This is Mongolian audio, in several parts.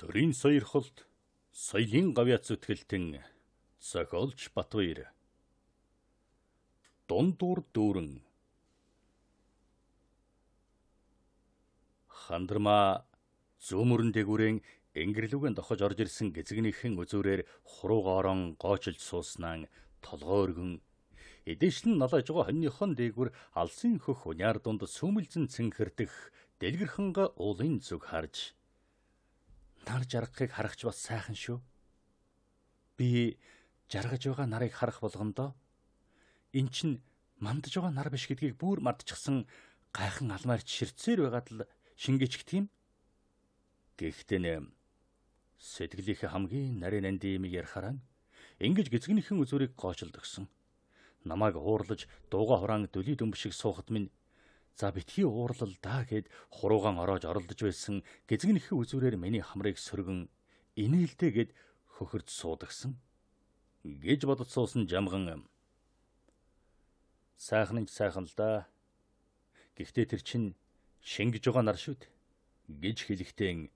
Төрийн сойрхолд соёлын гавьяц зүтгэлтэн зохиолч Батбаяр. Дундуур дүүрэн. Хандрмаа зүүмөрөн дээгүүрэн энгэрлүүгэн дохож орж ирсэн гэзэгнийхэн үзүүрээр хурууга орон гоочилж сууснаа толгой өргөн эдэшлэн налаж байгаа хоньныхон дээгүүр алсын хөх уняар дунд сүмэлзэн цэнхэрдэх дэлгэрхэнга уулын зүг харж нар жаргахыг харахч бас сайхан шүү. Би жаргаж байгаа нарыг харах болгондоо эн чинь мандж байгаа нар биш гэдгийг бүр мартчихсан гайхан алмаарч ширцээр байгаад л шингээчих тийм. Гэхдээ нэм сэтгэлийнхээ хамгийн нарийн андимыг ярахаараа ингэж гэзгнийхэн үзүүрийг гоочилд өгсөн. Намайг уурлаж дууга хураан дөлий дөмб шиг суухад минь за битгий уурлал даа гэд хуруугаан ороож оролдож байсан гэзгнийхэн үзүүрээр миний хамрыг сөргөн инээлтэйгээд хөхөрд суудагсан гэж бодож суусан жамган. Сайхан ч сайхан л да. Гэхдээ тэр чинь шингэж байгаа нар шүд гэж хэлэхдээ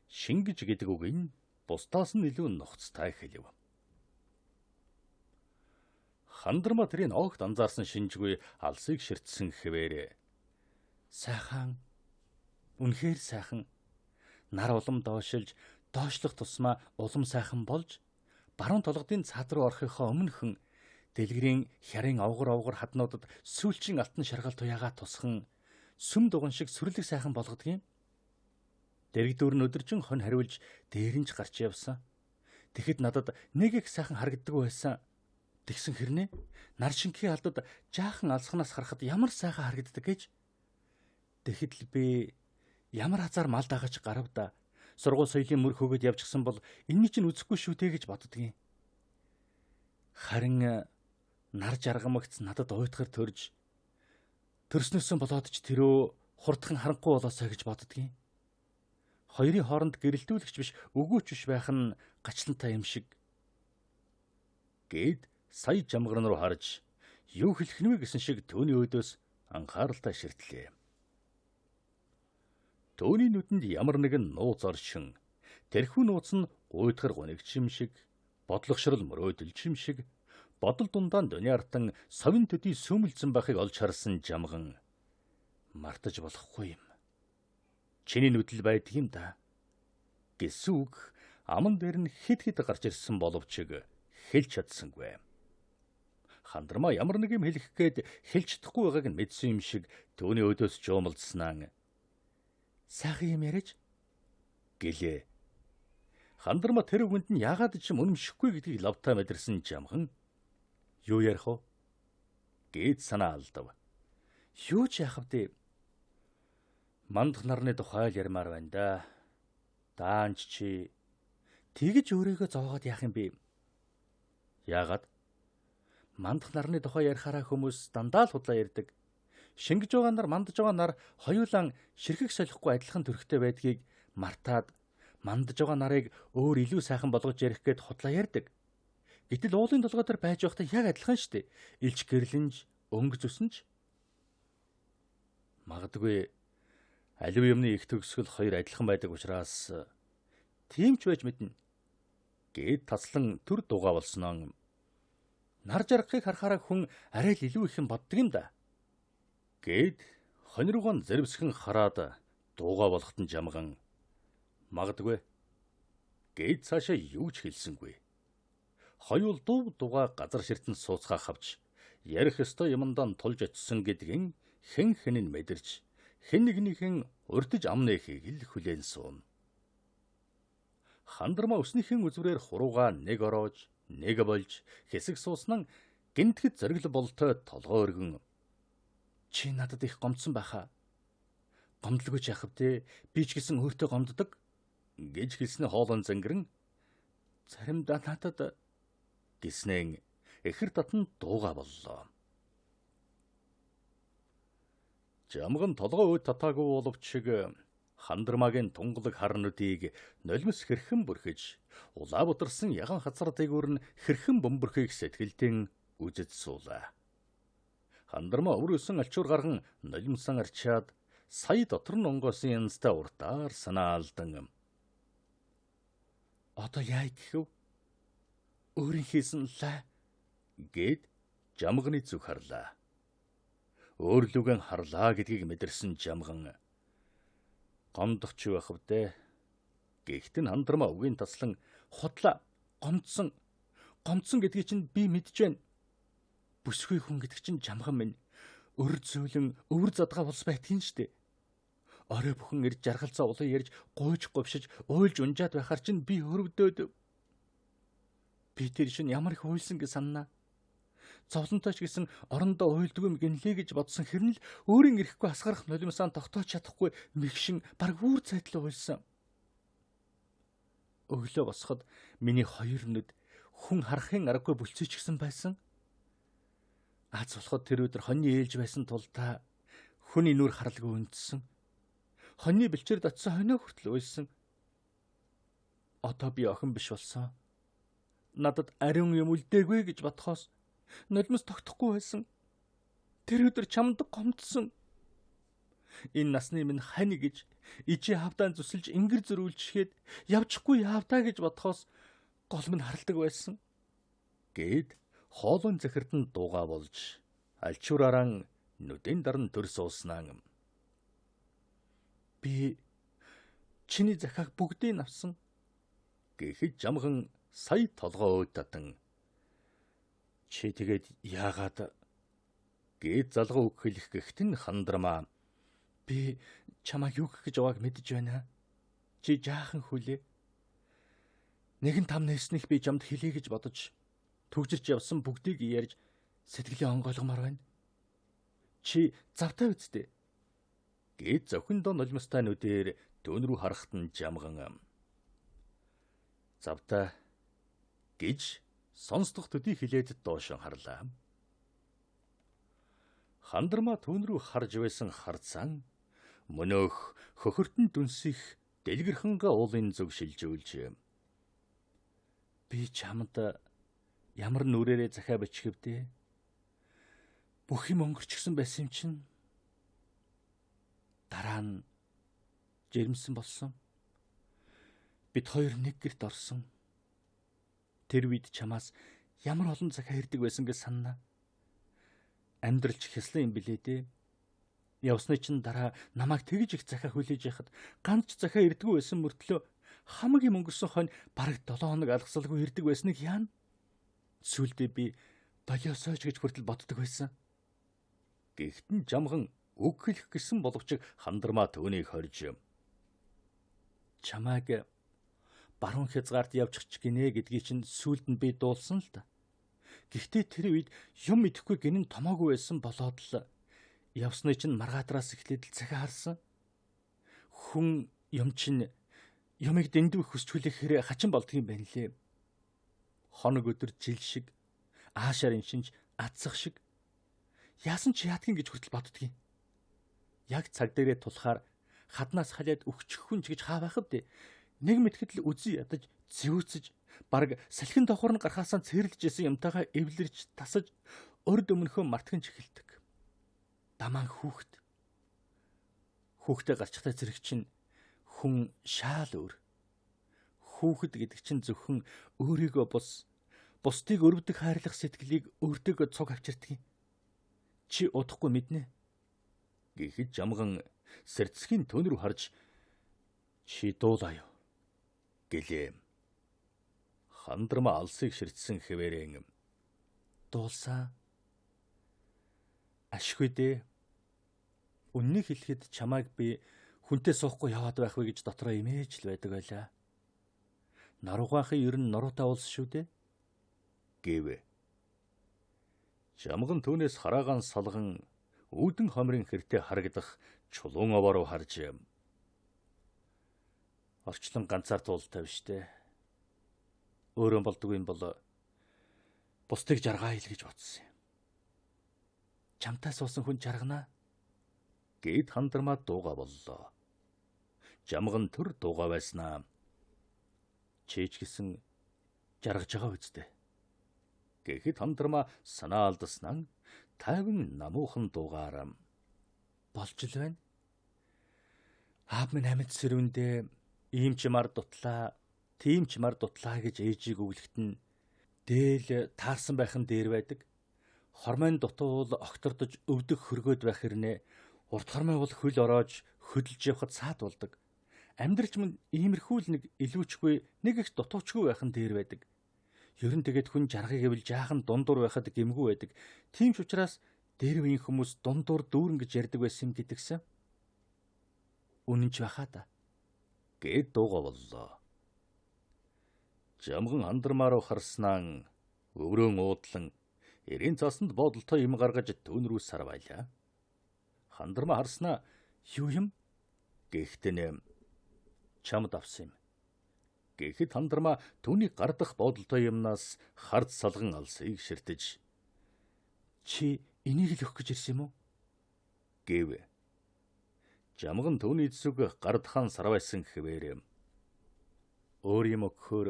шингэж гэдэг үг нь бусдаас нь илүү нухацтай хэлэв. Хандрмаа тэрийг огт анзаарсан шинжгүй алсыг ширтсэн хэвээр сайхан, үнэхээр сайхан, нар улам доошилж доошлох тусмаа улам сайхан болж баруун толгодын цаад руу орохынхоо өмнөхөн дэлгэрийн хярын овгор хаднуудад сүүлчийн алтан шаргал туяагаа тусхан сүм дуган шиг сүрлэг сайхан болгодгийн. Дэрэгдүүр нь өдөржин хон хариулж дээрэнж гарч явсан. Тэгэхэд надад нэг их сайхан харагддаг байсан. Тэгсэн хэрнээ нар шинхийн алдад жаахан алсханаас харахад ямар сайхан харагддаг гэж. Тэгэхэд л би ямар хазар мал дагаж гаравда сургууль соёлын мөр хөгөд явчихсан бол энэ чинь үзэхгүй шүү дээ гэж боддгийн. Харин нар жаргамагц надад уйтгар төрж төрснөөсөн болоод ч тэрөө хурдхан харанхуй болоосаа гэж боддгийн. Хоёрын хооронд гэрэлтүүлэгч биш өгөөч биш байх нь гачлантай юм шиг. Гэд сая жамгарн руу харж юу хэлэх нь вэ гэсэн шиг төвний өдөөс анхааралтай ширтлээ. Төвний нүдэнд ямар нэгэн нууц оршин тэрхүү нууц нь уйтгар гунигч юм шиг, бодлогошрол мөрөөдөлч юм шиг, бодол дундаа дуниартан совин төдий сүмэлзэн байхыг олж харсан жамган мартаж болохгүй юм. Чиний нүдэл байдаг юм да. Гэсэн үг аман дээр нь хэд гарч ирсэн боловч хэлж чадсангүй. Хандрмаа ямар нэг юм хэлэх гээд хэлж чадахгүй байгааг нь мэдсэн юм шиг төвний өдөөс жуумалдснаа сайхан юм яриач гэлээ. Хандрмаа тэр үгэнд нь яагаад ч юм үнэмшихгүй гэдгийг лавтаа мэдэрсэн жамхан юу ярих вэ гэд санаа алдав. Юу ч яах вэ? Мандах нарны тухай ярмаар байна да. Даанч чи тэгж өөрийгөө зоогоод яах юм бэ? Яагаад? Мандах нарны тухай ярихаараа хүмүүс дандаа л худлаа ярьдаг. Шингэж байгаа нар, мандаж байгаа нар хоёулаа ширхэг солихгүй адилхан төрхтэй байдгийг мартаад мандаж байгаа нарыг өөр илүү сайхан болгож ярих гээд худлаа ярьдаг. Гэтэл уулын толгой дээр байж байхдаа яг адилхан штэ. Илж гэрлэнж, өнгө зүсэнж. Магадгүй аливаа юмны их төгсгөл хоёр адилхан байдаг учраас тийм ч байж мэднэ. Гэд таслан төр дугаа болсноо. Нар жаргахыг харахаараа хүн арай л илүү их юм боддог юм да. Гэд хонируугаан зэрвсгэн хараад дуугаа болохт нь жамган магадгүй гэд цаашаа юу ч хэлсэнгүй. Хоёул дугаа газар ширтэн сууцгаа хавч ярих ёстой юмдаа тулж очисон гэдгийг хэн нь мэдэрч хэн нэгнийхэн урдж ам нээхийг л хүлээн суун. Хандрмаа өснийхэн үзврээр хуруугаа нэг ороож нэг болж хэсэг сууснаа гинтгэд зоригл болтой толгой өргөн чи надад их гомдсон байхаа. Гомдлгүй ч яах вэ? Би ч гэсэн өөртөө гомддог гэж хэлснэ хоолон зангирэн заримдаа надад гэснэн эхэр татан дууга боллоо. Жамган толгой үүд татаагүй боловч хандрмаагийн тунгалаг хар нүдийг нулимс хэрхэн бүрхэж улаа бутарсан яган хацар дээгүүр нь хэрхэн бөмбөрхийг сэтгэлдэн үжиж суулаа. Хандрмаа өрөөсөн алчуур гарган нулимсан арчаад сая дотор нь онгоосын янзтай уртаар санаа алдан Одоо яа гэв? Өөрийн хийсэн лаа гэд Жамганы зүг харлаа. Өөрлөгөө харлаа гэдгийг мэдэрсэн Жамган гомдохч байх вдэ. Гэхдээ Хандармаа үгийн таслан худлаа гомдсон гэдгийг чинь би мэдж байна. Бүсгүй хүн гэдэг чинь Жамган минь өр зөөлөн өвөр задгаа болж байтгийн штэ. Орой бүхэн ирж жаргалзаа улан ярьж гуйж говшиж уйлж унжаад байхаар чинь би өрөвдөөд. Би тэр шин ямар их уйлсан гэж саннаа. Зовлонтойч гэсэн орондоо уйлдгүй юм гинлээ гэж бодсон хэрнэл өөрийн ирэхгүй асгарах нулимсаа тогтоож чадахгүй мэгшин баг үүр цайдлаа уйлсан. Өглөө босоход миний хоёр нүд хүн харахын аргагүй бүлцээч гисэн байсан. Аз болоход тэр өдөр хоньны ээлж байсан тул та хүний нүур харалгүй үндсэн. Хоньны бэлчээр татсан хонио хүртэл уйлсан. Одоо би охин биш болсон. Надад ариун юм үлдээгүй гэж бодхоос нулимс тогтохгүй байсан. Тэр өдөр чамд гомдсон. Энэ насны минь хань гэж ижи хавдаан зүсэлж ингэр зөрүүлчихэд явчихгүй яавтаа гэж бодхоос гол минь харалдаг байсан. Гэд хоолойн захиртанд дуугаа болж альчуураараа нүдэн даран төр сууснаа. Би чиний захааг бүгдийг авсан гэхэд Жамган сая толгоо өөдтатан чи тэгээд яагаад гэд залгуу үг хэлэх гэхтэн Хандармаа би чамайг юу гэж явааг мэдэж байна. Чи жаахан хүлээ. Нэгэн там нээснийх би чамд хэлье гэж бодож төгжирч явсан бүгдийг ярьж сэтгэлээ онгойлгомоор байна. Чи завтай үсттэй. Гэт зөвхөндөө нулимстай нүдээр түүн рүү харахад нь Жамган завтай гэж сонсдох төдий хилээд доошон харлаа. Хандармаа түүн рүү харж байсан харцан мөнөөх хөхөртөн дүнсих дэлгэрхэнгээ уулын зүг шилжүүлж би чамд ямар нүрээрээ захаа бичгэвдээ. Бүх юм өнгөрчихсөн байсан юм чинь. Дараа нь жирэмсэн болсон. Бид хоёр нэг гэрт орсон. Тэр үед чамаас ямар олон захаа ирдэг байсан гэж санана. Амьдралч хэслэн юм билээ дээ. Явсны чинь дараа намайг тэгж их захаа хүлээж яхад ганц захаа ирдэггүй байсан мөртлөө хамаг юм өнгөрсөн хойно бараг 7 хоног алгасалгүй ирдэг байсныг яана. Сүүлдээ би болиосооч гэж хүртэл боддог байсан. Гэхдээ Жамган үг хэлэх гэсэн боловч Хандармаа түүнийг хорж чамайг баруун хязгаарт явчих гинэ гэдгийг чинь сүүлд нь би дуулсан л да. Гэхдээ тэр үед юм идэхгүй гинэн томоогүй байсан болоод л явсны чинь маргаатраас эхлээд л захаа харсан. Хүн юм чинь юмыг дэндвэх хүсч хүлээхээр хачин болдго юм байна лээ. Хоног өдөр жил шиг аашарын шинж атсах шиг яасан ч яадгийн гэж хүртэл боддгийг. Яг цаг дээрээ тулахаар хаднаас халиад өгчих хүн ч гэж хаа байхав дээ. Нэг мэтгэд л үзий ядаж зэвүүцэж бараг салхин давхар нь гарахаасаа цэрлэж исэн юмтайгаа эвлэрч тасаж өрд өмнөхөө мартахын чихэлдэг. Дамаан хүүхдээ гарчтай зэрэг чинь хүн шаал өөр. Хүүхэд гэдэг чинь зөвхөн өөрийгөө бусдыг өрөвдөг хайрлах сэтгэлийг өөртөөгөө цуг авчирдаг. Чи удахгүй мэднэ. Гэхэд Жамган сэрцгийн төн рүү харж чи дуулаа юу гэлээ. Хандармаа алсыг ширтсэн хэвээрэн дуулсан. Ашгүй дээ. Үннийг хэлэхэд чамайг би хүнтэй суухгүй яваад байх вэ гэж дотроо имэж л байдаг байлаа. Наруугаахын ер нь нуруутай улс шүү дээ. Гэв. Жамган түүнээс хараагаан салган үүдэн хомрын хэртэй харагдах чулуун овоо руу харж орчлон ганцаар туултай биш дээ. Өөрөө болдгүй юм бол бусдыг жаргаа хэл гэж бодсон юм. Чамтай суусан хүн жаргана гэд Хандармаа дууга боллоо. Жамган төр дууга байснаа. Чийч гисэн жаргаж байгаа үсттэй. Гэхэд Хандармаа санаа алдаснаа тайван намуухан дуугаараа болж л байна. Аав минь амьд сэрвэндээ ийм чимаар дутлаа Тийм ч мар дутлаа гэж ээжийг өглөхт нь дээл таарсан байхын дээр байдаг. Хормойн дутуул огтордож өвдөх хөргөөд байх хэрнээ урт хормой бол хөл ороож хөдөлж явхад саад болдог. Амьдрч мөн иймэрхүү л нэг илүүчгүй нэг их дутуучгүй байхын дээр байдаг. Ер нь тэгээд хүн жаргыг гэвэл жаахан дундуур байхад гэмгүй байдаг. Тийм ч учраас дээр үеийн хүмүүс дундуур дүүрэн гэж ярьдаг байсан юм гэдгсэн. Үнэн ч байхаа да. Гээд дууга боллоо. Жамган андармаараа харснаа өврөн уудлан эрийн цаасанд бодолтой юм гаргаж түүн рүү сарвайлаа. Хандармаа харснаа юу юм? Гэхдээ чамд авсан юм. Гэхэд хандармаа түүний гардах бодолтой юмнаас хард салган алсыг ширтэж чи энийг л өгөх гэж ирсэн юм уу? Гэв. Жамган түүний зүг гардхан сарвайсан хэвээр өөр юм өгөхөөр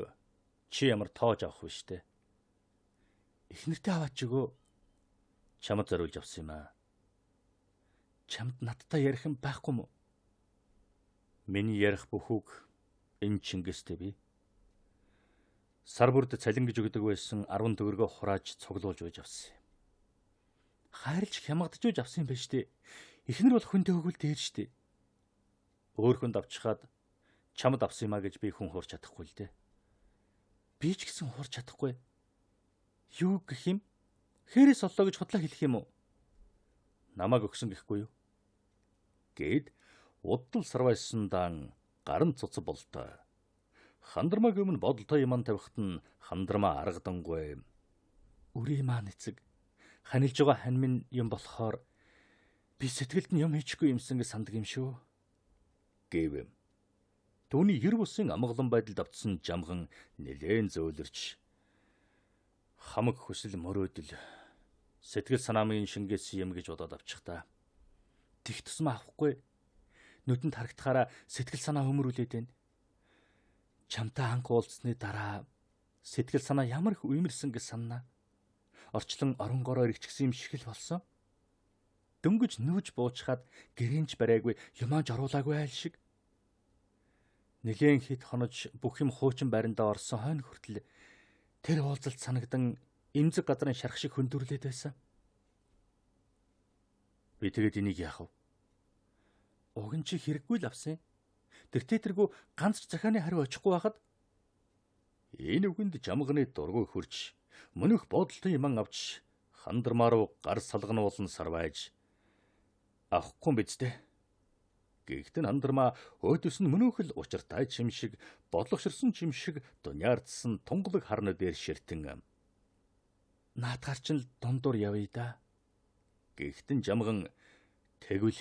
чи ямар тоож авах вэ штэ? Эхнэртээ аваач өгөө. Чамд зориулж авсан юм аа. Чамд надтай ярих юм байхгүй мó? Миний ярих бүхүүг энэ Чингистэй би. Сар бүрд цалин гэж өгдөг байсан 10 төгрөгөө хурааж цуглуулж байж авсан юм. Хайрлж хямгадж байж авсан юм байна штэ. Эхнэр бол хүндээ өгвөл дээр штэ. Өөр хүнд авчихад чамд авсан юм а гэж би хүн хуурч чадахгүй л дээ. Би ч гэсэн хуурч чадахгүй. Юу гэх юм? Хээрээс оллоо гэж худлаа хэлэх юм уу? Намайг өгсөн гэхгүй юу? Гэд удал сарвайсан дан гарын цуц болтой. Хандармаг өмнө бодолтой юм тавихт нь хандармаа аргадангуй. Үрээ маань эцэг ханилж байгаа хань минь юм болохоор би сэтгэлд нь юм хийчихгүй юмсан гэж санддаг юм шүү. Гэв. Түүний ер бусын амгалан байдалд автсан жамган нэлээн зөөлрч хамаг хүсэл мөрөөдөл сэтгэл санаамын шингээс юм гэж бодоод авчих та. Тих тусмаа авахгүй. Нүдэнд харагдахаараа сэтгэл санаа хөмрүүлээд байна. Чамтай анх уулзсны дараа сэтгэл санаа ямар их үемэрсэн гэж санана. Орчлон оронгороо ирчихсэн юм шиг л болсон. Дөнгөж нүүж буучхад гэрэнч барайгүй юмаач оруулаагүй айл шиг. Нилээн хит хонож бүх юм хуучин байрандаа орсон хойно хүртэл тэр уулзалт санагдан эмзэг газрын шарх шиг хөндөрлөөд байсан. Би тэгээд энийг яах вэ? Уг нь чи хэрэггүй л авсан. Тэр тэргүй ганц захааны хариу очихгүй байхад энэ үгэнд жамганы дургүй хурж мөнөх бодолтой юм авч хандармаа руу гар салгана болон сарвайж авахгүй юм биз дээ. Гэхдээ хандармаа өөдөөс нь мөнөөхөл учиртай чим шиг бодлогоширсан чим шиг дуниардсан тунгалаг харна дээр ширтэн наадгаар ч л дундуур явъя да. Гэхдээ жамган тэгвэл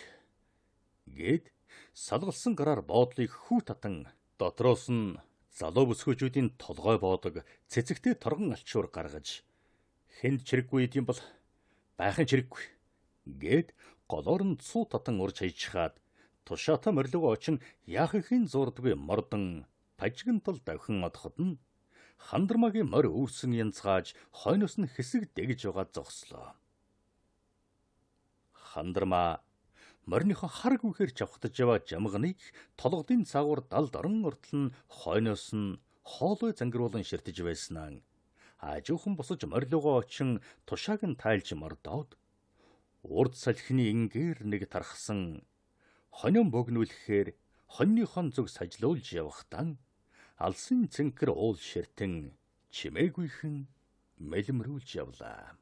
гээд салгалсан гараар боодлыг хүү татан дотроос нь залуу бүсгүйчүүдийн толгой боодог цэцэгтэй торгон алчуур гаргаж хэнд чирэггүй юм бол байхын чирэггүй гээд голоор нь цуу татан урж хайчхаад тушаата морилгоо очин яах ихийн зурдгүй мордон пажигнтал давхин одоход нь хандармагийн морь үүрсэн янзгааж хойноос нь хэсэг дэгж байгаа зогслоо. Хандармаа морьныхоо хар гүхээр чавхтаж яваа жамганыг толгодын цаагуур далд орон ортол нь хойноос нь хоолой зангируулан ширтэж байснаа ажуухан босож морилгоо очин тушааг нь тайлж мордоод урд салхины ингээр нэг тархсан хонин богнүүлэхээр хоньныхон зүг сажлуулж явахдаа алсын цэнхэр уул ширтэн чимээгүйхэн мэлмрүүлж явлаа.